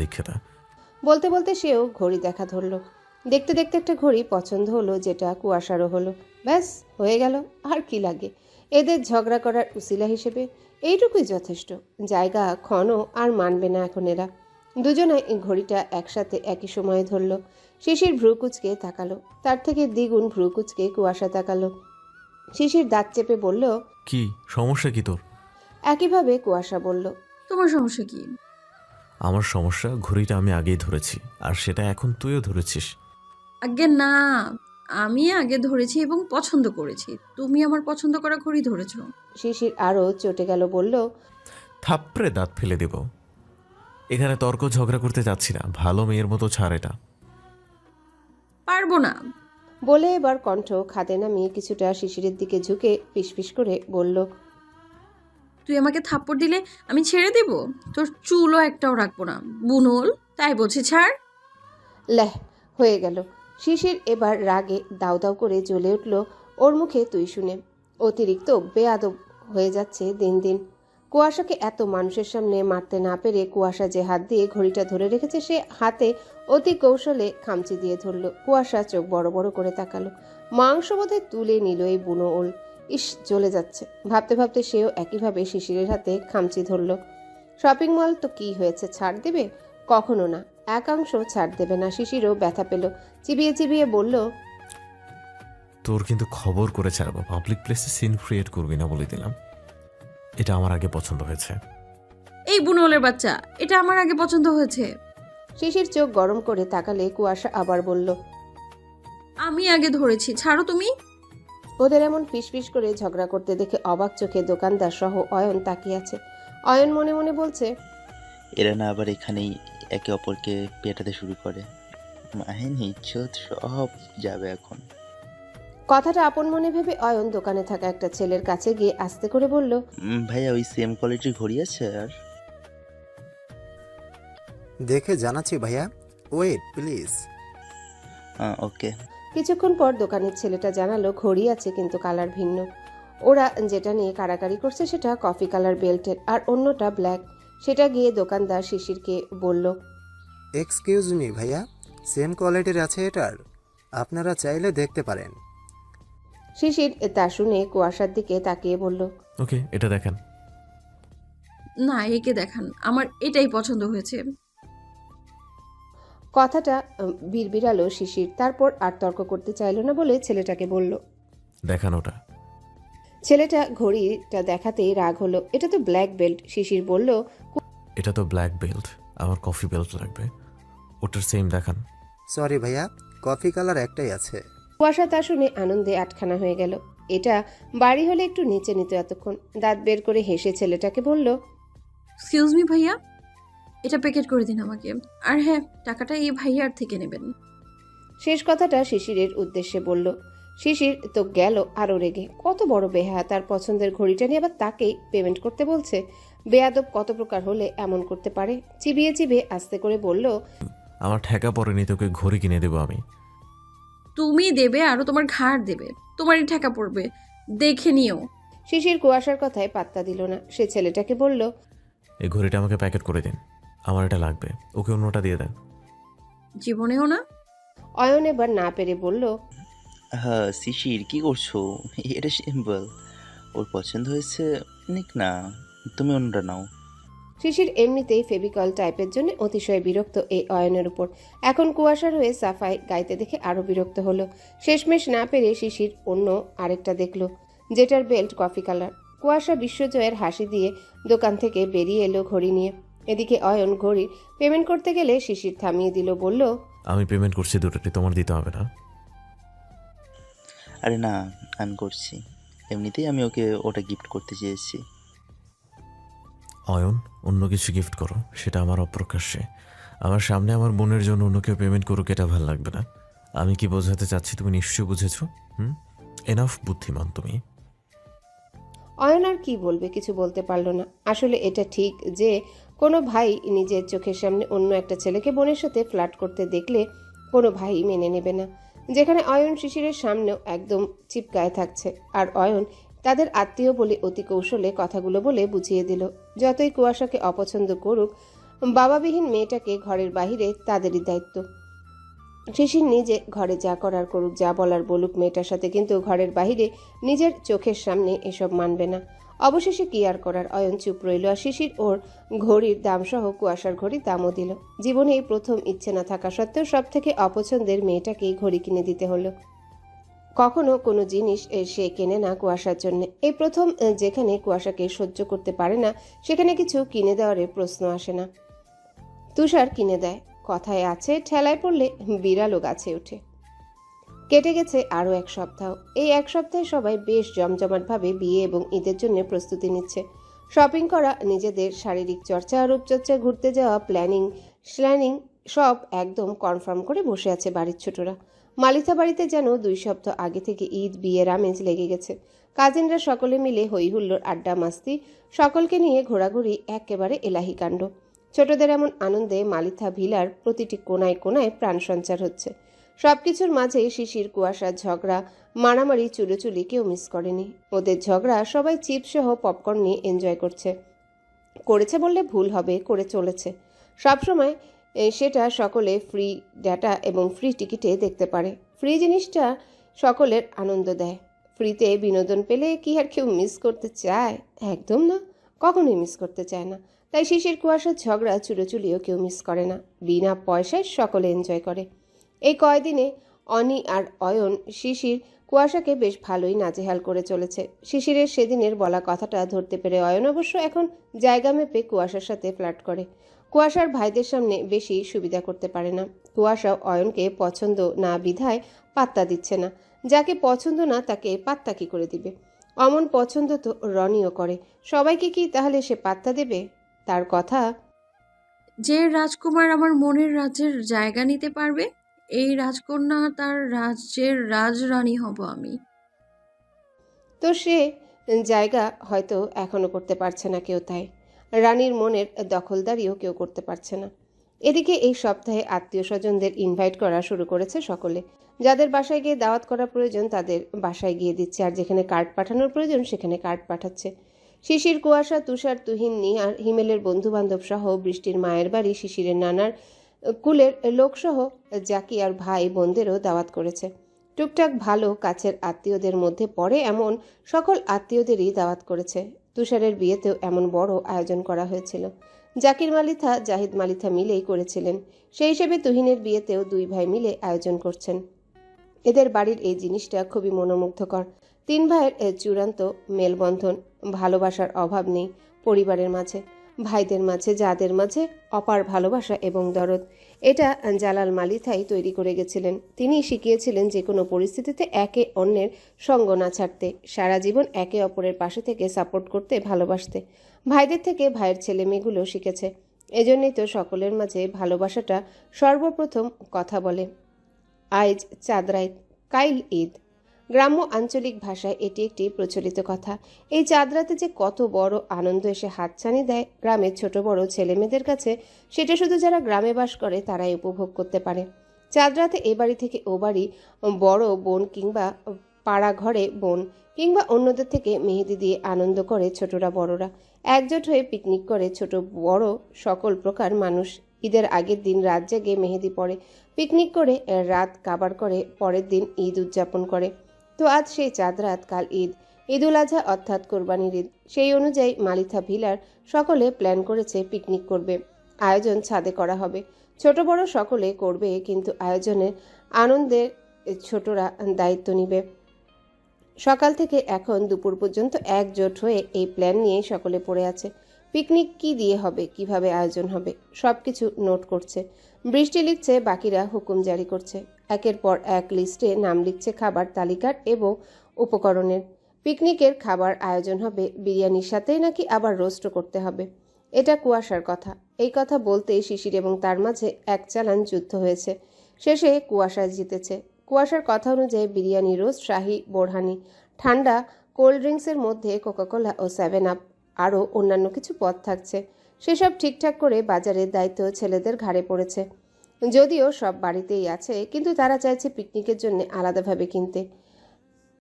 দেখে না। বলতে বলতে সেও ঘড়ি দেখা ধরল। দেখতে দেখতে একটা ঘড়ি পছন্দ হলো, যেটা কুয়াশারও হলো। ব্যাস, হয়ে গেল। আর কি লাগে এদের ঝগড়া করার উসিলা হিসেবে? এইটুকুই যথেষ্ট। জায়গা ক্ষণ আর মানবে না এখন এরা। দুজনাই ঘড়িটা একসাথে একই সময়ে ধরল। শিশির ভ্রুকুচকে তাকালো, তার থেকে দ্বিগুণ ভ্রুকুচকে কুয়াশা তাকালো। শিশির দাঁত চেপে বলল, কি সমস্যা কি তোর? একইভাবে কুয়াশা বলল, তোমার সমস্যা কি? আমার সমস্যা ঘড়িটা আমি আগেই ধরেছি, আর সেটা এখন তুইও ধরেছিস। আগে না, আমি আগে ধরেছি এবং পছন্দ করেছি। তুমি আমার পছন্দ করা ঘড়ি ধরেছ। শিশির আরও চটে গেল, বলল, থাপড়ে দাঁত ফেলে দেব। এখানে তর্ক ঝগড়া করতে যাচ্ছি না, ভালো মেয়ের মতো ছাড় এটা। পারবো না। বলে এবার কণ্ঠ খাদে নামিয়ে কিছুটা শিশিরের দিকে ঝুঁকে ফিসফিস করে বলল, তুই আমাকে থাপ্পড় দিলে আমি ছেড়ে দেব? তোর চুলও একটাও রাখবো না, বুনল। তাই বলছি, ছাড়। লেহ, হয়ে গেল। শিশির এবার রাগে দাউ দাউ করে জ্বলে উঠল। ওর মুখে তুই শুনে অতিরিক্ত বেয়াদব হয়ে যাচ্ছে দিন দিন। কুয়াশাকে এত মানুষের সামনে মারতে না পেরে কুয়াশা যে হাত দিয়ে ঘড়িটা ধরে রেখেছে, সে হাতে অতি কৌশলে খামচি দিয়ে ধরল। কুয়াশা চোখ বড় বড় করে তাকালো। মাংস বোধে তুলে নিল এই বুনো ওল। ইস, জ্বলে যাচ্ছে। ভাবতে ভাবতে সেও একইভাবে শিশিরের হাতে খামচি ধরল। শপিং মল তো কি হয়েছে, ছাড় দেবে? কখনো না, একাংশ ছাড় দেবে না। শিশিরও ব্যথা পেল, চিবিয়ে চিবিয়ে বলল, তোর কিন্তু খবর করে ছাড়বো। পাবলিক প্লেসে সিন ক্রিয়েট করবি না বলে দিলাম। এটা আমার আগে পছন্দ হয়েছে। এই বুনলের বাচ্চা, এটা আমার আগে পছন্দ হয়েছে। শিশির চোখ গরম করে তাকালে কুয়াশা আবার বলল, আমি আগে ধরেছি, ছাড়ো তুমি। ওদের এমন ফিসফিস করে ঝগড়া করতে দেখে অবাক চোখে দোকানদার সহ অয়ন তাকিয়ে আছে। অয়ন মনে মনে বলছে, এরা না আবার এখানেই একে অপরকে পেটাতে শুরু করে। মাহিন ইজ্জত সব যাবে এখন। কথাটা আপন মনে ভেবে অয়ন দোকানে থাকা একটা ছেলের কাছে গিয়ে আস্তে করে বলল, ভাইয়া ওই সেম কোয়ালিটির ঘড়ি আছে? আর দেখে জানাচ্ছি ভাইয়া, ওয়েট প্লিজ। ওকে। কিছুক্ষণ পর দোকানের ছেলেটা জানালো ঘড়ি আছে, কিন্তু কালার ভিন্ন। ওরা যেটা নিয়ে কাড়াকাড়ি করছে সেটা কফি কালার বেল্টের, আর অন্যটা ব্ল্যাক। সেটা গিয়ে দোকানদার শিশিরকে বলল, এক্সকিউজ মি ভাইয়া, সেম কোয়ালিটির আছে এটার, আপনারা চাইলে দেখতে পারেন। শিশির তা শুনে কুয়াশার দিকে তাকিয়ে বলল, ওকে, এটা দেখেন। না, একে দেখান, আমার এটাই পছন্দ হয়েছে। কথাটা বিড়বিড়ালো শিশির। তারপর আর তর্ক করতে চাইল না বলে ছেলেটাকে বলল। দেখান ওটা। ছেলেটা ঘড়িটা দেখাতেই রাগ হলো। এটা তো ব্ল্যাক বেল্ট। শিশির বলল, এটা তো ব্ল্যাক বেল্ট, আমার কফি বেল্ট লাগবে। ওটার সেম দেখান। সরি ভাইয়া, কফি কালার একটাই আছে। কুয়াশা তা শুনে আনন্দে আটখানা হয়ে গেল। এটা বাড়ি হলে একটু নিচে নিত এতক্ষণ। দাঁত বের করে হেসে ছেলেটাকে বলল, এক্সকিউজ মি ভাইয়া, এটা প্যাকেট করে দিন আমাকে। আর হ্যাঁ, টাকাটা এই ভাইয়ার থেকে নেবেন। শেষ কথাটা শিশিরের উদ্দেশ্যে বলল। শিশির তো গেল আরো রেগে। কত বড় বেহায়া, তার পছন্দের ঘড়িটা নিয়ে আবার তাকেই পেমেন্ট করতে বলছে। বেয়াদব কত প্রকার হলে এমন করতে পারে। চিবিয়ে চিবিয়ে আস্তে করে বলল, আমার ঠেকা পড়েনি, তোকে ঘড়ি কিনে দেবো আমি। তুমি দেবে, আরো তোমার ঘাড় দেবে, তোমারই ঠেকা পড়বে, দেখে নিও। শিশির কুয়াশার কথায় পাত্তা দিল না। সে ছেলেটাকে বলল, এই ঘড়িটা আমাকে প্যাকেট করে দিন, আমার এটা লাগবে। ওকে অন্যটা দিয়ে দেন। জীবনেও না। অয়ন এবার না পেরে বলল, হ্যাঁ শিশির, কি করছো? এটা সিম্পল, ওর পছন্দ হয়েছে, নিক না, তুমি অন্যটা নাও। শিশির এমনিতেই ফেভিকল টাইপের জন্য অতিশয় বিরক্ত এই অয়নের উপর। এখন কুয়াশার হয়ে সাফাই গাইতে দেখে আরো বিরক্ত হলো। শেষমেশ না পেরে শিশির অন্য আরেকটা দেখলো, যেটার বেল্ট কফি কালার। কুয়াশা বিশ্বজয়ের হাসি দিয়ে দোকান থেকে বেরিয়ে এলো ঘড়ি নিয়ে। এদিকে অয়ন ঘড়ি পেমেন্ট করতে গেলে শিশির থামিয়ে দিল, বলল, আমি পেমেন্ট করছি দুটোটি, তোমার দিতে হবে না। আরে না, আমি করছি। এমনিতেই আমি ওকে ওটা গিফট করতে চেয়েছি। অয়ন, অন্য কিছু গিফট করো, সেটা আমার অপ্রকাশ্যে। আমার সামনে আমার বোনের জন্য অন্য কেউ পেমেন্ট করুক, এটা ভালো লাগবে না। আমি কি বোঝাতে চাচ্ছি তুমি নিশ্চয়ই বুঝেছো। এনাফ বুদ্ধিমান তুমি। অয়ন আর কি বলবে, কিছু বলতে পারল না। আসলে এটা ঠিক যে কোনো ভাই নিজের চোখের সামনে অন্য একটা ছেলেকে বোনের সাথে ফ্লার্ট করতে দেখলে কোনো ভাই মেনে নেবে না। যেখানে অয়ন শিশিরের সামনেও একদম চিপকায় থাকছে, আর অয়ন তাদের আত্মীয় বলে অতি কৌশলে কথাগুলো বলে বুঝিয়ে দিল। যতই কুয়াশাকে অপছন্দ করুক, বাবাবিহীন মেয়েটাকে ঘরের বাইরে তাদেরই দায়িত্ব। শিশির নিজে ঘরে যা করার করুক, যা বলার বলুক মেয়েটার সাথে, কিন্তু ঘরের বাইরে নিজের চোখের সামনে এসব মানবে না। অবশেষে কি আর করার, অয়ন চুপ রইল আর শিশির ওর ঘড়ির দাম সহ কুয়াশার ঘড়ির দামও দিল। জীবনে এই প্রথম ইচ্ছে না থাকা সত্ত্বেও সব থেকে অপছন্দের মেয়েটাকেই ঘড়ি কিনে দিতে হলো। কখনো কোনো জিনিস সে কেনে না কুয়াশার জন্য, এই প্রথম। যেখানে কুয়াশাকে সহ্য করতে পারে না সেখানে কিছু কিনে দেওয়ার প্রশ্ন আসে না। তুষার কিনে দেয়। কথায় আছে, ঠেলায় পড়লে বিড়ালও গাছে ওঠে। কেটে গেছে আরও এক সপ্তাহ। এই এক সপ্তাহে সবাই বেশ জমজমাটভাবে বিয়ে এবং ঈদের জন্য প্রস্তুতি নিচ্ছে। শপিং করা, নিজেদের শারীরিক চর্চা, রূপচর্চা, ঘুরতে যাওয়া, প্ল্যানিং সব একদম কনফার্ম করে বসে আছে বাড়ির ছোটরা। মালিথা বাড়িতে যেন 2 সপ্তাহ আগে থেকে ঈদ বিয়ের আমেজ লেগে গেছে। কাজিনরা সকলে মিলে হই হুল্লোড়, আড্ডা, মাস্তি, সকলকে নিয়ে ঘোরাঘুরি একেবারে এলাহি কাণ্ড। ছোটদের এমন আনন্দে মালিথা ভিলার প্রতিটি কোনায় কোনায় প্রাণ সঞ্চার হচ্ছে। সবকিছুর মাঝে শিশির, কুয়াশার ঝগড়া, মারামারি, চুলোচুলি কেউ মিস করেনি। ওদের ঝগড়া সবাই চিপস সহ পপকর্ন নিয়ে এনজয় করেছে বললে ভুল হবে, করে চলেছে সবসময়। সেটা সকলে ফ্রি ডেটা এবং ফ্রি টিকিটে দেখতে পারে। ফ্রি জিনিসটা সকলের আনন্দ দেয়। ফ্রিতে বিনোদন পেলে কি আর কেউ মিস করতে চায়? একদম না, কখনোই মিস করতে চায় না। তাই শিশির, কুয়াশার ঝগড়া, চুলোচুলিও কেউ মিস করে না। বিনা পয়সায় সকলে এনজয় করে। এই কয়দিনে অনি আর অয়ন, শিশির, কুয়াশাকে বেশ ভালোই নাজেহাল করে চলেছে। শিশিরের সেদিনের বলা কথাটা ধরতে পেরে অয়ন অবশ্য এখন জায়গা মেপে কুয়াশার সাথে ফ্লার্ট করে। কুয়াশার ভাইদের সামনে বেশি সুবিধা করতে পারে না। কুয়াশাও অয়নকে পছন্দ না বিধায় পাত্তা দিচ্ছে না। যাকে পছন্দ না তাকে পাত্তা কি করে দিবে? অমন পছন্দ তো রনিও করে। সবাইকে কি তাহলে সে পাত্তা দেবে? তার কথা, যে রাজকুমার আমার মনের রাজ্যের জায়গা নিতে পারবে, এই রাজকন্যা তার রাজ্যের রাজরানী হব আমি। তো সে জায়গা হয়তো এখনো করতে পারছে না কেউ, তাই রানীর মনের দখলদারিও কেউ করতে পারছে না। এদিকে এই সপ্তাহে আত্মীয় স্বজনদের ইনভাইট করা শুরু করেছে সকলে। যাদের বাসায় গিয়ে দাওয়াত করা প্রয়োজন তাদের বাসায় গিয়ে দিচ্ছে, আর যেখানে কার্ড পাঠানোর প্রয়োজন সেখানে কার্ড পাঠাচ্ছে। শিশির, কুয়াশা, তুষার, তুহিন, নিহার, হিমেলের বন্ধুবান্ধব সহ বৃষ্টির মায়ের বাড়ি, শিশিরের নানার কুলের লোকসহ জাকি আর ভাই বোনদেরও দাওয়াত করেছে। টুকটাক ভালো কাছের আত্মীয়দের মধ্যে পড়ে এমন সকল আত্মীয়দেরই দাওয়াত করেছে। তুষারের বিয়েতেও এমন বড় আয়োজন করা হয়েছিল। জাকির মালিথা, জাহিদ মালিথা মিলেই করেছিলেন। সেই হিসেবে তুহিনের বিয়েতেও 2 ভাই মিলে আয়োজন করছেন। এদের বাড়ির এই জিনিসটা খুবই মনোমুগ্ধকর। 3 ভাইয়ের চূড়ান্ত মেলবন্ধন। ভালোবাসার অভাব নেই পরিবারের মাঝে, ভাইদের মাঝে, যাদের মাঝে অপার ভালোবাসা এবং দরদ। এটা জালাল মালিথাই তৈরি করে গেছিলেন। তিনি শিখিয়েছিলেন যে কোনো পরিস্থিতিতে একে অন্যের সঙ্গ না ছাড়তে, সারা জীবন একে অপরের পাশে থেকে সাপোর্ট করতে, ভালোবাসতে। ভাইদের থেকে ভাইয়ের ছেলে মেয়েগুলো শিখেছে। এজন্যই তো সকলের মাঝে ভালোবাসাটা সর্বপ্রথম কথা বলে। আইজ চাঁদরাইত, কাইল ঈদ। গ্রাম্য আঞ্চলিক ভাষায় এটি একটি প্রচলিত কথা। এই চাঁদরাতে যে কত বড় আনন্দ এসে হাতছানি দেয় গ্রামের ছোট বড় ছেলেমেয়েদের কাছে, সেটা শুধু যারা গ্রামে বাস করে তারাই উপভোগ করতে পারে। চাঁদরাতে এ বাড়ি থেকে ও বাড়ি বড় বোন কিংবা পাড়া ঘরে বোন কিংবা অন্যদের থেকে মেহেদি দিয়ে আনন্দ করে ছোটরা বড়রা। একজোট হয়ে পিকনিক করে ছোট বড় সকল প্রকার মানুষ। ঈদের আগের দিন রাত জেগে মেহেদি পড়ে, পিকনিক করে রাত কাবার করে, পরের দিন ঈদ উদযাপন করে। তো আজ সেই চাঁদ রাত, কাল ঈদ, ঈদুল আজহা অর্থাৎ কোরবানির ঈদ। সেই অনুযায়ী মালিথা ভিলার সকলে প্ল্যান করেছে পিকনিক করবে। আয়োজন ছাদে করা হবে। ছোট বড় সকলে করবে, কিন্তু আয়োজনের আনন্দের ছোটরা দায়িত্ব নিবে। সকাল থেকে এখন দুপুর পর্যন্ত একজোট হয়ে এই প্ল্যান নিয়েই সকলে পড়ে আছে। পিকনিক কি দিয়ে হবে, কিভাবে আয়োজন হবে, সবকিছু নোট করছে। বৃষ্টি লিখছে, বাকিরা হুকুম জারি করছে। একের পর এক লিস্টে নাম লিখছে খাবার তালিকার এবং উপকরণের। পিকনিকের খাবার আয়োজন হবে বিরিয়ানির সাথে, নাকি আবার রোস্টও করতে হবে। এটা কুয়াশার কথা। এই কথা বলতেই শিশির এবং তার মাঝে এক চালান যুদ্ধ হয়েছে। শেষে কুয়াশা জিতেছে। কুয়াশার কথা অনুযায়ী বিরিয়ানি, রোস্ট, শাহি বোরহানি, ঠান্ডা কোল্ড ড্রিঙ্কসের মধ্যে কোকাকোলা ও 7 আপ, আরও অন্যান্য কিছু পদ থাকছে। সেসব ঠিকঠাক করে বাজারের দায়িত্ব ছেলেদের ঘাড়ে পড়েছে। যদিও সব বাড়িতেই আছে, কিন্তু তারা চাইছে পিকনিকের জন্য আলাদাভাবে কিনতে।